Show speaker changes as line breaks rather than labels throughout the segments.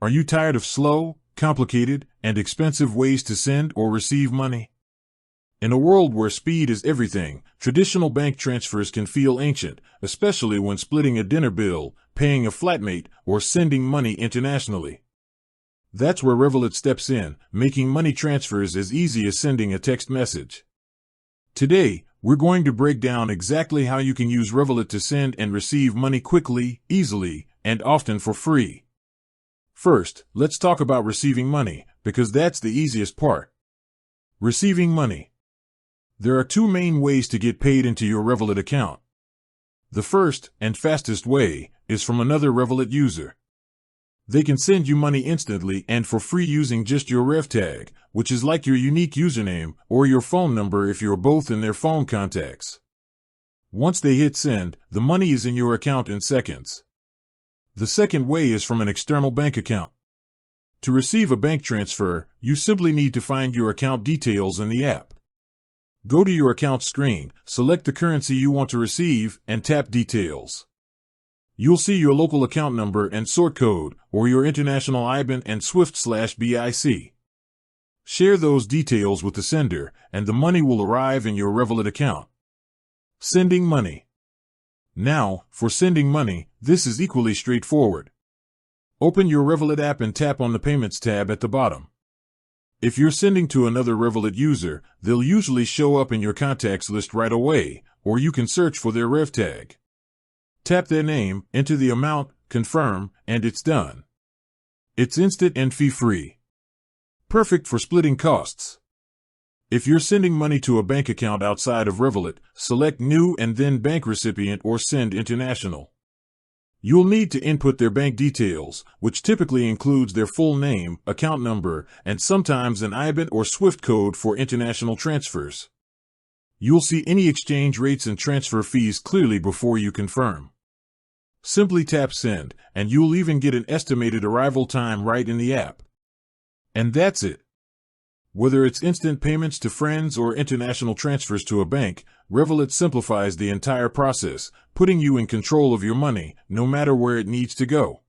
Are you tired of slow, complicated, and expensive ways to send or receive money? In a world where speed is everything, traditional bank transfers can feel ancient, especially when splitting a dinner bill, paying a flatmate, or sending money internationally. That's where Revolut steps in, making money transfers as easy as sending a text message. Today, we're going to break down exactly how you can use Revolut to send and receive money quickly, easily, and often for free. First, let's talk about receiving money, because that's the easiest part. Receiving money. There are two main ways to get paid into your Revolut account. The first, and fastest way, is from another Revolut user. They can send you money instantly and for free using just your Rev tag, which is like your unique username or your phone number if you're both in their phone contacts. Once they hit send, the money is in your account in seconds. The second way is from an external bank account. To receive a bank transfer, you simply need to find your account details in the app. Go to your account screen, select the currency you want to receive, and tap Details. You'll see your local account number and sort code, or your international IBAN and SWIFT/BIC. Share those details with the sender, and the money will arrive in your Revolut account. Sending money. Now, for sending money, this is equally straightforward. Open your Revolut app and tap on the Payments tab at the bottom. If you're sending to another Revolut user, they'll usually show up in your contacts list right away, or you can search for their Rev tag. Tap their name, enter the amount, confirm, and it's done. It's instant and fee-free. Perfect for splitting costs. If you're sending money to a bank account outside of Revolut, select New and then Bank Recipient or Send International. You'll need to input their bank details, which typically includes their full name, account number, and sometimes an IBAN or SWIFT code for international transfers. You'll see any exchange rates and transfer fees clearly before you confirm. Simply tap Send, and you'll even get an estimated arrival time right in the app. And that's it. Whether it's instant payments to friends or international transfers to a bank, Revolut simplifies the entire process, putting you in control of your money, no matter where it needs to go.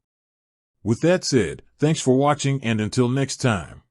With that said, thanks for watching and until next time.